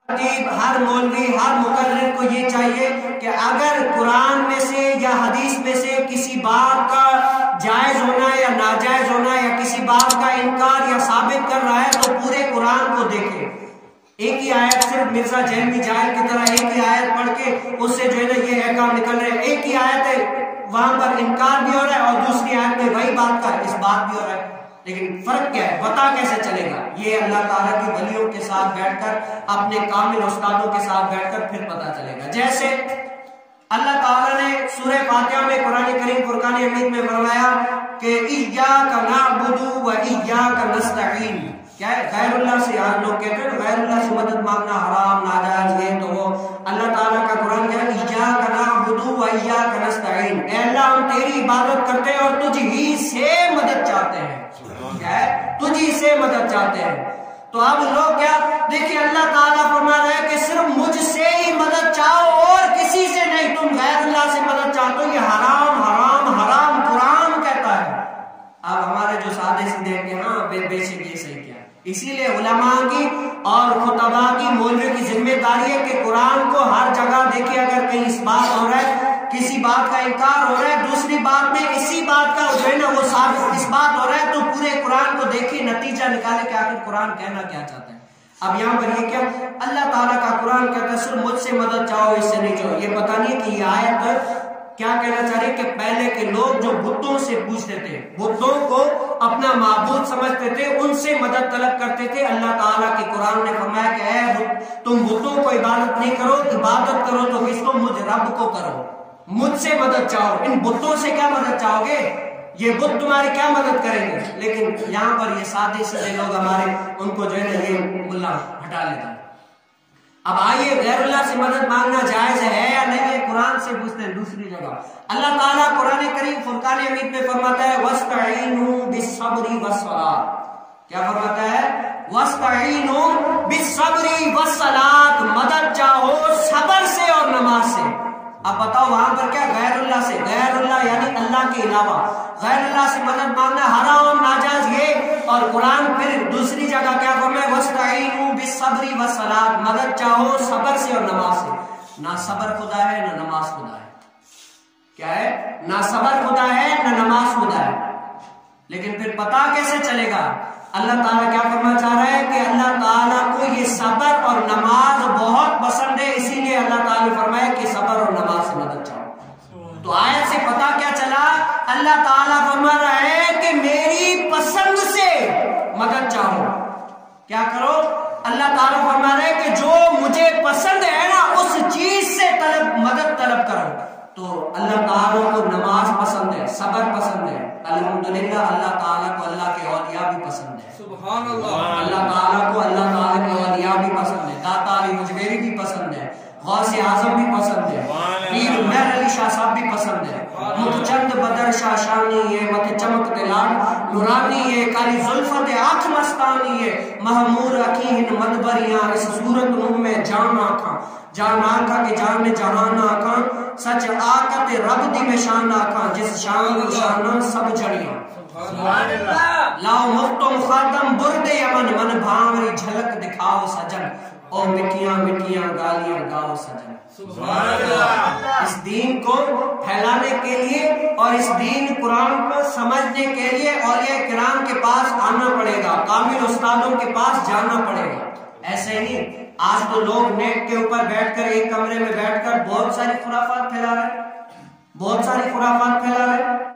ہر مولوی ہر مقرر کو یہ چاہیے کہ اگر قرآن میں سے یا حدیث میں سے کسی بات کا جائز ہونا یا ناجائز ہونا یا کسی بات کا انکار یا ثابت کر رہا ہے تو پورے قرآن کو دیکھے. ایک ہی آیت صرف مرزا جہلمی جاہل کی طرح ایک ہی آیت پڑھ کے اس سے جو ہے نا یہ احکام نکل رہے ہیں. ایک ہی آیت ہے وہاں پر انکار بھی ہو رہا ہے اور دوسری آیت میں وہی بات کا اس بات بھی ہو رہا ہے. لیکن فرق کیا ہے؟ پتا کیسے چلے گا؟ یہ اللہ تعالیٰ کی ولیوں کے ساتھ بیٹھ کر اپنے کامل استادوں کے ساتھ بیٹھ کر پھر پتا چلے گا. جیسے اللہ تعالیٰ نے سورہ فاتحہ میں قرآن کریم فرقان حمید میں فرمایا کہ ایاک نعبد و ایاک نستعین. کیا ہے؟ غیر اللہ سے آج لوگ کہتے ہیں غیر اللہ سے مدد مانگنا حرام ناجائز یہ تو وہ. اللہ تعالیٰ کا قرآن کیا ہے؟ ایاک نعبد و ایاک نستعین. اے اللہ ہم تیری عبادت کرتے ہیں اور تجھ ہی سے مدد چاہتے ہیں. کیا ہے؟ تجھی سے مدد چاہتے ہیں. تو اب لوگ کیا دیکھیں اللہ تعالیٰ فرما رہا ہے کہ صرف مجھ سے ہی مدد چاہو اور کسی سے نہیں. تم غیر اللہ سے مدد چاہتے ہو یہ حرام حرام حرام قرآن کہتا ہے. اب ہمارے جو سادے سیدھے کہ ہاں بے شک یہ صحیح کیا. اسی لیے علماء کی اور خطبہ کی مولوی کی ذمہ داری ہے کہ قرآن کو ہر جگہ دیکھیں. اگر کہیں اس بات ہو رہا ہے کسی بات کا انکار ہو رہا ہے دوسری بات میں اسی بات کا جو ہے نا وہ ثابت اس بات ہو رہا ہے تو پورے قرآن کو دیکھیں نتیجہ نکالے کہ آخر قرآن کہنا کیا چاہتا ہے. اب یہاں پر یہ کیا اللہ تعالیٰ کا قرآن کہتا ہے صرف مجھ سے مدد چاہو اس سے نہیں چاہو. یہ پتہ نہیں کہ یہ آیت کیا کہنا چاہ رہے کہ پہلے کے لوگ جو بتوں سے پوچھتے تھے بتوں کو اپنا معبود سمجھتے تھے ان سے مدد طلب کرتے تھے. اللہ تعالیٰ کے قرآن نے فرمایا کہ اے تم بتوں کو عبادت نہیں کرو عبادت کرو تو کس کو مجھ رب کو کرو مجھ سے مدد چاہو. ان بتوں سے کیا مدد چاہو گے؟ یہ بت تمہاری کیا مدد کریں گے؟ لیکن یہاں پر یہ سادے سادے لوگ ہمارے ان کو جو ہے نا یہ ملا ہٹا لیتا ہے. اب آئیے غیر اللہ سے مدد مانگنا جائز ہے یا نہیں ہے؟ قرآن سے پوچھتے ہیں. دوسری جگہ اللہ تعالیٰ قرآن کریم فرقان حمید میں فرماتا ہے وَاسْتَعِينُوا بِالصَّبْرِ وَالصَّلَاةِ. کیا فرماتا ہے؟ وَاسْتَعِينُوا بِالصَّبْرِ وَالصَّلَاةِ. مدد چاہو صبر سے اور نماز سے. اب بتاؤ وہاں پر کیا غیر اللہ سے غیر اللہ یعنی اللہ کے علاوہ غیر اللہ سے مدد مانگنا حرام ناجائز یہ. اور قرآن پھر دوسری جگہ کیا فرمایا وَاسْتَعِينُوا بِالصَّبْرِ وَالصَّلَاةِ. مدد چاہو صبر سے اور نماز سے. نہ صبر خدا ہے نہ نماز خدا ہے. کیا ہے؟ نہ صبر خدا ہے نہ نماز خدا ہے. لیکن پھر پتا کیسے چلے گا؟ اللہ تعالیٰ کیا فرمانا چاہ رہا ہے کہ اللہ تعالیٰ کو یہ صبر اور نماز بہت پسند ہے اسی لیے اللہ تعالیٰ نے فرمایا کہ صبر اور نماز سے مدد چاہو. تو آیت سے پتا کیا چلا؟ اللہ تعالیٰ فرما رہا ہے کہ میری پسند سے مدد چاہو. کیا کرو؟ اللہ تعالیٰ فرما رہا ہے کہ جو مجھے پسند ہے نا اس چیز سے مدد طلب کرو. تو اللہ تعالیٰ کو نماز پسند ہے صبر پسند ہے. الحمدللہ اللہ تعالیٰ کو اللہ کے اولیاء بھی پسند ہے. سبحان اللہ. اللہ تعالیٰ کو اللہ تعالیٰ کے اولیاء بھی پسند ہے. داتا علی مجبری بھی پسند ہے. غوث اعظم بھی پسند ہے. پیر مہر علی شاہ صاحب بھی پسند ہے. متچند بدر شاہ شانی ہے مت چمکتے لاڈ نورانی ہے کالی زلفت آنکھ مستانی ہے محمور اکین مدبریاں اس صورت منہ میں جان آنکھاں جان آنکھا کے جان میں جہان آنکھاں سچ آقت رب دی میں شان آنکھاں جس شان شانہ سب جڑیاں. لاؤ مختم خاتم برد یمن من بھامری جھلک دکھاؤ سجن او مٹھیاں مٹھیاں گالیاں گاؤ سجن. اس دین کو پھیلانے کے لیے اور اس دین قرآن کو سمجھنے کے لیے اولیاء کرام کے پاس آنا پڑے گا کامل استادوں کے پاس جانا پڑے گا. ایسے نہیں آج تو لوگ نیٹ کے اوپر بیٹھ کر ایک کمرے میں بیٹھ کر بہت ساری خرافات پھیلا رہے ہیں.